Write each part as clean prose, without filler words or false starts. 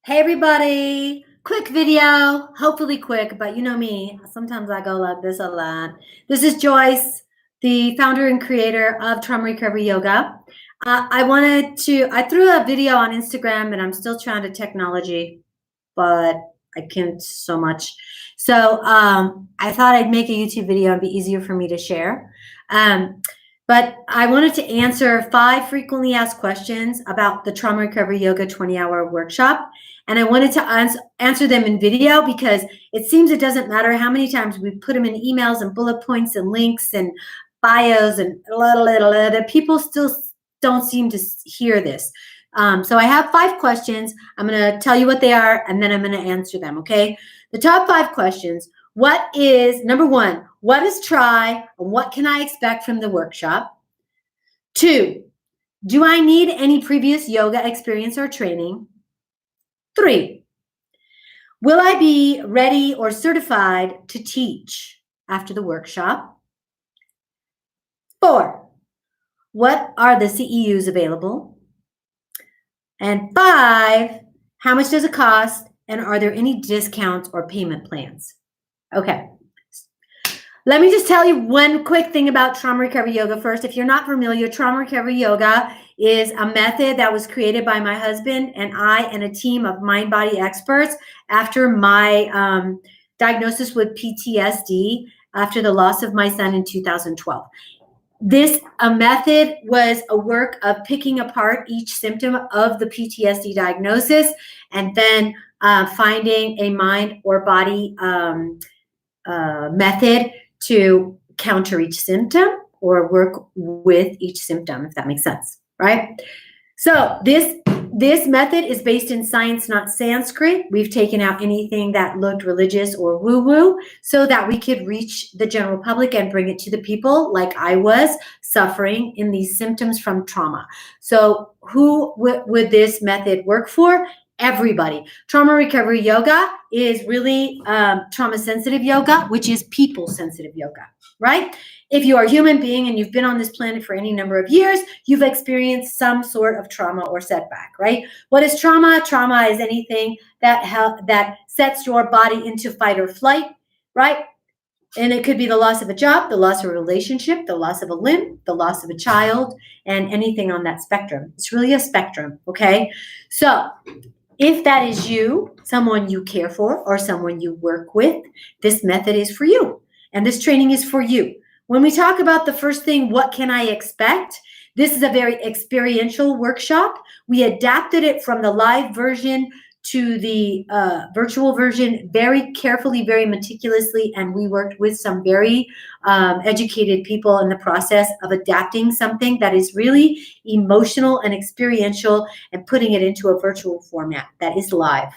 Hey everybody, quick video, hopefully quick, but you know me, sometimes I go like this a lot. This is Joyce, the founder and creator of Trauma Recovery Yoga. I threw a video on Instagram and I'm still trying to technology, but I can't so much. So I thought I'd make a YouTube video and be easier for me to share. But I wanted to answer 5 frequently asked questions about the Trauma Recovery Yoga 20-hour workshop. And I wanted to answer them in video because it seems it doesn't matter how many times we put them in emails and bullet points and links and bios and people still don't seem to hear this. So I have 5 questions. I'm going to tell you what they are, and then I'm going to answer them, okay? The top 5 questions. Number 1, what is try and what can I expect from the workshop? 2, do I need any previous yoga experience or training? 3, will I be ready or certified to teach after the workshop? 4, what are the CEUs available? And 5, how much does it cost? And are there any discounts or payment plans? Okay. Let me just tell you one quick thing about Trauma Recovery Yoga first. If you're not familiar, Trauma Recovery Yoga is a method that was created by my husband and I and a team of mind-body experts after my diagnosis with PTSD after the loss of my son in 2012. This method was a work of picking apart each symptom of the PTSD diagnosis and then finding a mind or body method to counter each symptom or work with each symptom, if that makes sense, right? So this method is based in science, not Sanskrit. We've taken out anything that looked religious or woo-woo so that we could reach the general public and bring it to the people like I was suffering in these symptoms from trauma. So who would this method work for? Everybody. Trauma Recovery Yoga is really trauma-sensitive yoga, which is people-sensitive yoga, right? If you are a human being and you've been on this planet for any number of years, you've experienced some sort of trauma or setback, right? What is trauma? Trauma is anything that sets your body into fight or flight, right? And it could be the loss of a job, the loss of a relationship, the loss of a limb, the loss of a child, and anything on that spectrum. It's really a spectrum, okay? So if that is you, someone you care for, or someone you work with, this method is for you. And this training is for you. When we talk about the first thing, what can I expect? This is a very experiential workshop. We adapted it from the live version to the virtual version very carefully, very meticulously, and we worked with some very educated people in the process of adapting something that is really emotional and experiential and putting it into a virtual format that is live.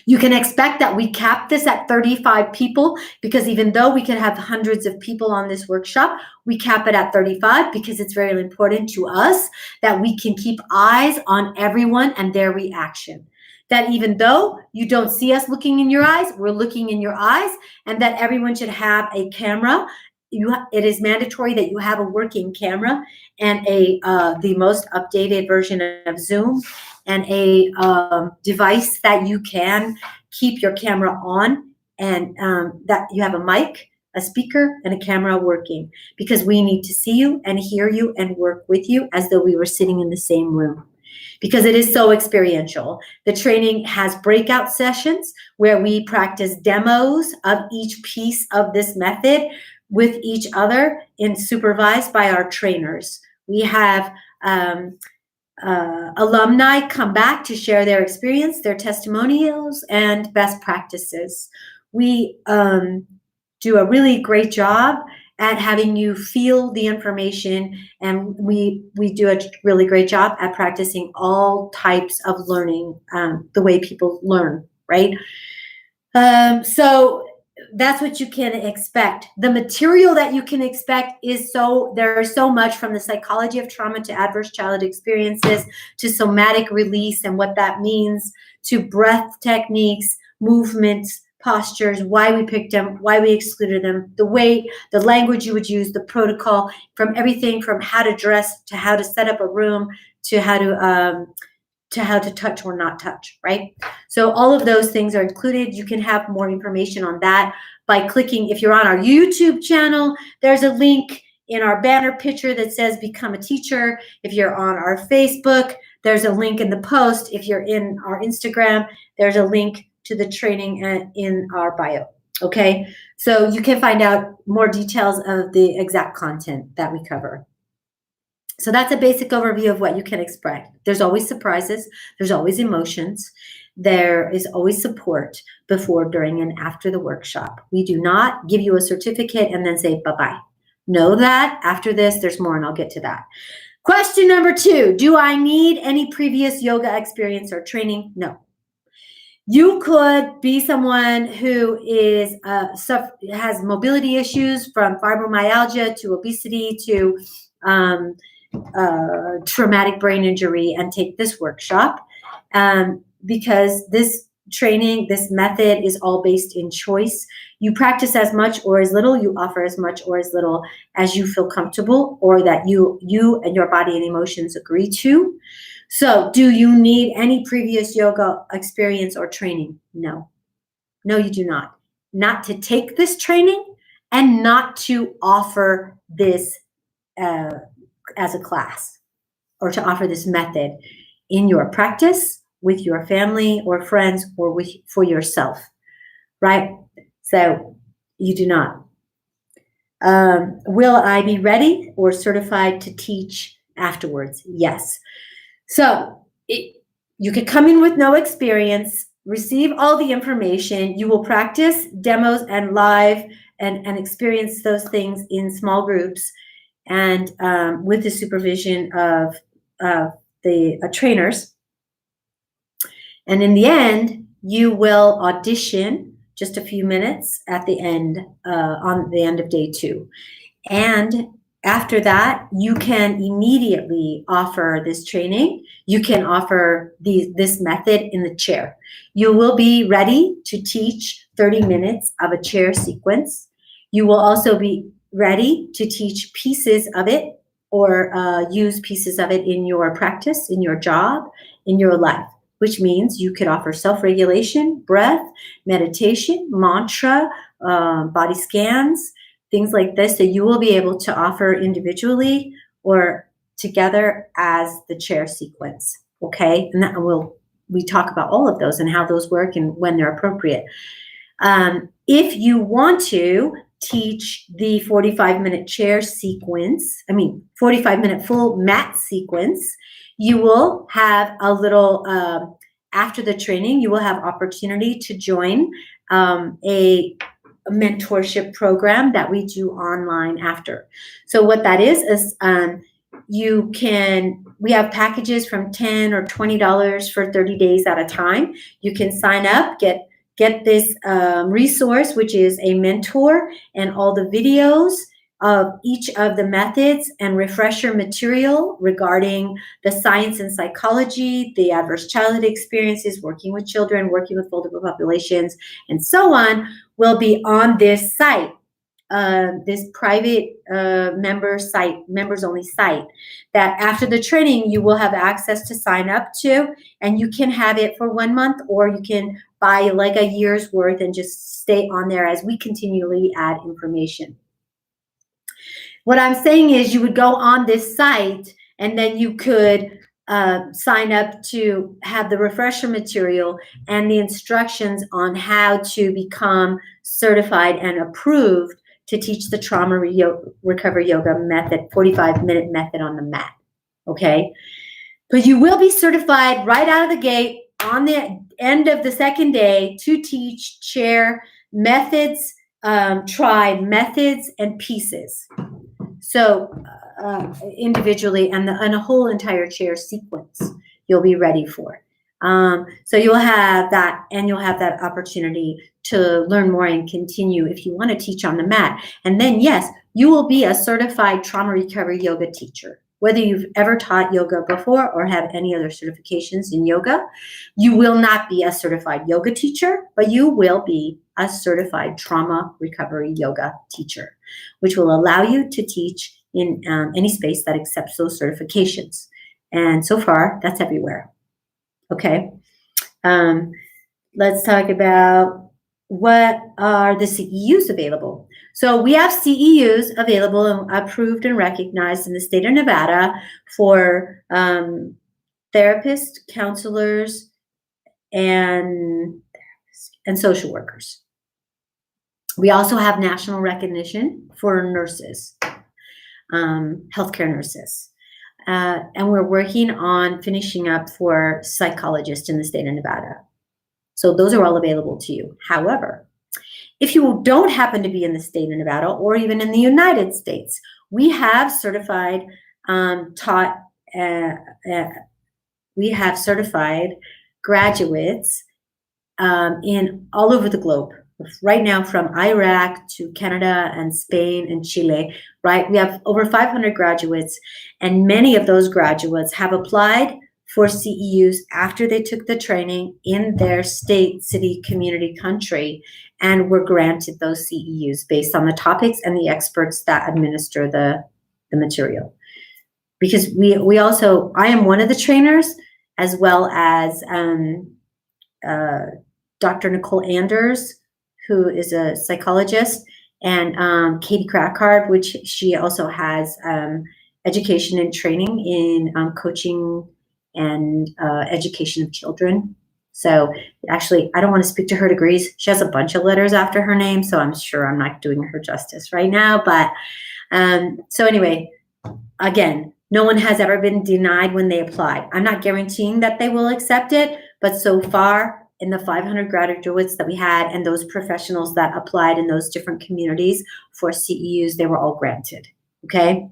You can expect that we cap this at 35 people because even though we can have hundreds of people on this workshop, we cap it at 35 because it's very important to us that we can keep eyes on everyone and their reaction. That even though you don't see us looking in your eyes, we're looking in your eyes, and that everyone should have a camera. It is mandatory that you have a working camera and the most updated version of Zoom and a device that you can keep your camera on and that you have a mic, a speaker, and a camera working because we need to see you and hear you and work with you as though we were sitting in the same room. Because it is so experiential. The training has breakout sessions where we practice demos of each piece of this method with each other and supervised by our trainers. We have alumni come back to share their experience, their testimonials, and best practices. We do a really great job at having you feel the information, and we do a really great job at practicing all types of learning, the way people learn, right? So that's what you can expect. The material that you can expect is there's so much from the psychology of trauma to adverse childhood experiences to somatic release and what that means to breath techniques, movements, postures, why we picked them, why we excluded them, the language you would use, the protocol, from everything from how to dress to how to set up a room to how to to how to touch or not touch, right? So all of those things are included. You can have more information on that by clicking. If you're on our YouTube channel, there's a link in our banner picture that says become a teacher. If you're on our Facebook, there's a link in the post. If you're in our Instagram, there's a link to the training in our bio. Okay, so you can find out more details of the exact content that we cover. So that's a basic overview of what you can expect. There's always surprises. There's always emotions. There is always support before, during, and after the workshop. We do not give you a certificate and then say bye-bye. Know that after this, there's more, and I'll get to that. Question number 2, do I need any previous yoga experience or training? No. You could be someone who is has mobility issues, from fibromyalgia to obesity to traumatic brain injury, and take this workshop because this training, this method is all based in choice. You practice as much or as little, you offer as much or as little as you feel comfortable or that you and your body and emotions agree to. So do you need any previous yoga experience or training? No. No, you do not. Not to take this training and not to offer this as a class, or to offer this method in your practice with your family or friends or for yourself, right? So you do not. Will I be ready or certified to teach afterwards? Yes. So you could come in with no experience, receive all the information. You will practice demos and live and experience those things in small groups and with the supervision of the trainers. And in the end, you will audition just a few minutes at the end, on the end of day 2. And after that, you can immediately offer this training. You can offer this method in the chair. You will be ready to teach 30 minutes of a chair sequence. You will also be ready to teach pieces of it or use pieces of it in your practice, in your job, in your life, which means you could offer self-regulation, breath, meditation, mantra, body scans, things like this that you will be able to offer individually or together as the chair sequence, okay? And that we talk about all of those and how those work and when they're appropriate. If you want to teach the 45-minute chair sequence, 45-minute full mat sequence, you will have a little, after the training, you will have opportunity to join a mentorship program that we do online after. So what that is we have packages from $10 or $20 for 30 days at a time. You can sign up, get this resource, which is a mentor and all the videos of each of the methods and refresher material regarding the science and psychology, the adverse childhood experiences, working with children, working with vulnerable populations, and so on, will be on this site, this private members only site, that after the training you will have access to sign up to, and you can have it for 1 month, or you can buy like a year's worth and just stay on there as we continually add information. What I'm saying is you would go on this site and then you could sign up to have the refresher material and the instructions on how to become certified and approved to teach the trauma recovery yoga method, 45-minute method on the mat, okay? But you will be certified right out of the gate on the end of the second day to teach chair methods, try methods and pieces. So individually and a whole entire chair sequence you'll be ready for. So you'll have that, and you'll have that opportunity to learn more and continue if you want to teach on the mat. And then, yes, you will be a certified trauma recovery yoga teacher. Whether you've ever taught yoga before or have any other certifications in yoga, you will not be a certified yoga teacher, but you will be a certified trauma recovery yoga teacher, which will allow you to teach in any space that accepts those certifications. And so far, that's everywhere. Okay. Let's talk about what are the CEUs available. So we have CEUs available and approved and recognized in the state of Nevada for therapists, counselors, and social workers. We also have national recognition for nurses, healthcare nurses. And we're working on finishing up for psychologists in the state of Nevada. So those are all available to you. However, if you don't happen to be in the state of Nevada or even in the United States, we have certified we have certified graduates in all over the globe. Right now, from Iraq to Canada and Spain and Chile, right? We have over 500 graduates, and many of those graduates have applied for CEUs after they took the training in their state, city, community, country, and were granted those CEUs based on the topics and the experts that administer the material. Because we also, I am one of the trainers, as well as Dr. Nicole Anders, who is a psychologist, and Katie Crackard, which she also has education and training in coaching and education of children. So actually, I don't want to speak to her degrees. She has a bunch of letters after her name, so I'm sure I'm not doing her justice right now. But so anyway, again, no one has ever been denied when they applied. I'm not guaranteeing that they will accept it, but so far, in the 500 graduates that we had and those professionals that applied in those different communities for CEUs, they were all granted, okay?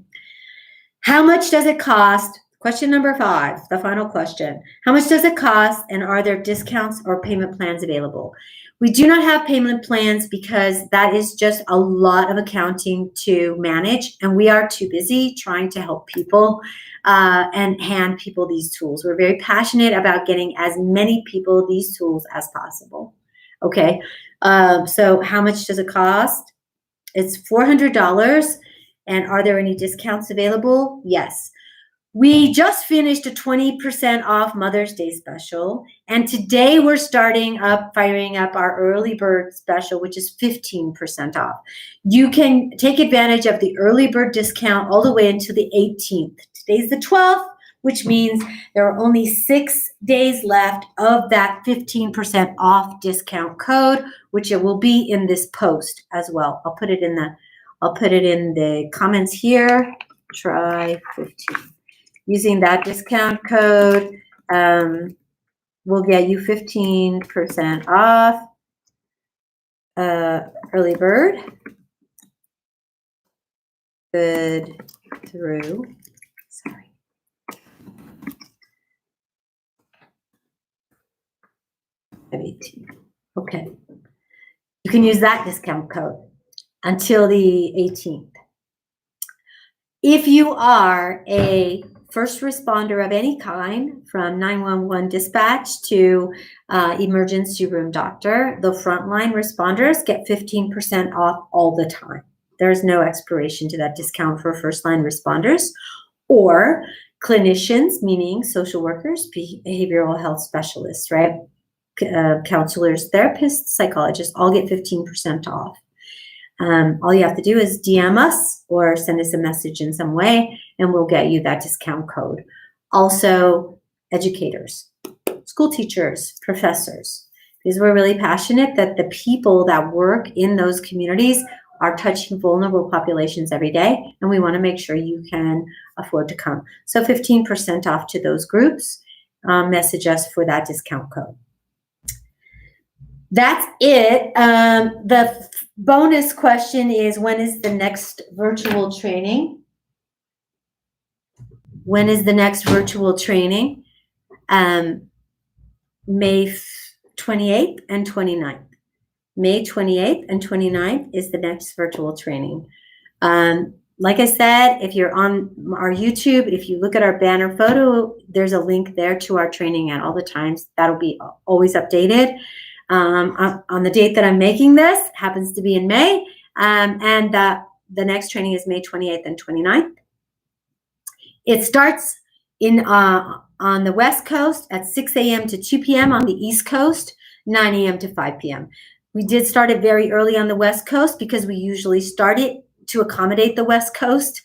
How much does it cost? Question number 5, the final question. How much does it cost, and are there discounts or payment plans available? We do not have payment plans because that is just a lot of accounting to manage, and we are too busy trying to help people and hand people these tools. We're very passionate about getting as many people these tools as possible. Okay, so how much does it cost? It's $400. And are there any discounts available? Yes. We just finished a 20% off Mother's Day special, and today we're firing up our early bird special, which is 15% off. You can take advantage of the early bird discount all the way until the 18th. Today's the 12th, which means there are only 6 days left of that 15% off discount code, which it will be in this post as well. I'll put it in the comments here. Try 15. Using that discount code will get you 15% off early bird. Good through. Sorry. Okay. You can use that discount code until the 18th. If you are a first responder of any kind, from 911 dispatch to emergency room doctor, the frontline responders get 15% off all the time. There's no expiration to that discount for first line responders, or clinicians, meaning social workers, behavioral health specialists, right? Counselors, therapists, psychologists, all get 15% off. All you have to do is DM us or send us a message in some way, and we'll get you that discount code. Also, educators, school teachers, professors, because we're really passionate that the people that work in those communities are touching vulnerable populations every day, and we want to make sure you can afford to come. So 15% off to those groups. Message us for that discount code. That's it. The bonus question is, when is the next virtual training? When is the next virtual training? May 28th and 29th. May 28th and 29th is the next virtual training. Like I said, if you're on our YouTube, if you look at our banner photo, there's a link there to our training at all the times. That'll be always updated. On the date that I'm making this, happens to be in May, and the next training is May 28th and 29th. It starts on on the West Coast at 6 a.m. to 2 p.m. On the East Coast, 9 a.m. to 5 p.m. We did start it very early on the West Coast because we usually start it to accommodate the West Coast,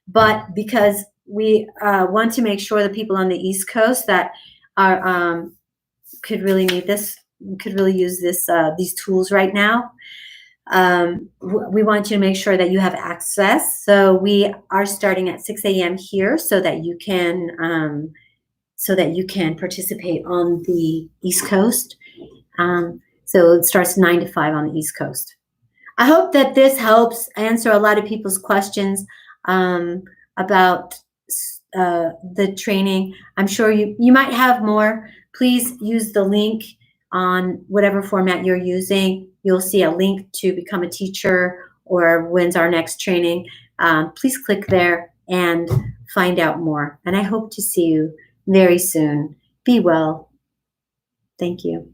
but because we want to make sure the people on the East Coast that are could really need this, could really use this these tools right now. We want you to make sure that you have access. So we are starting at 6 a.m. here so that you can participate on the East Coast. So it starts 9 to 5 on the East Coast. I hope that this helps answer a lot of people's questions about the training. I'm sure you might have more. Please use the link on whatever format you're using. You'll see a link to become a teacher or when's our next training. Please click there and find out more. And I hope to see you very soon. Be well. Thank you.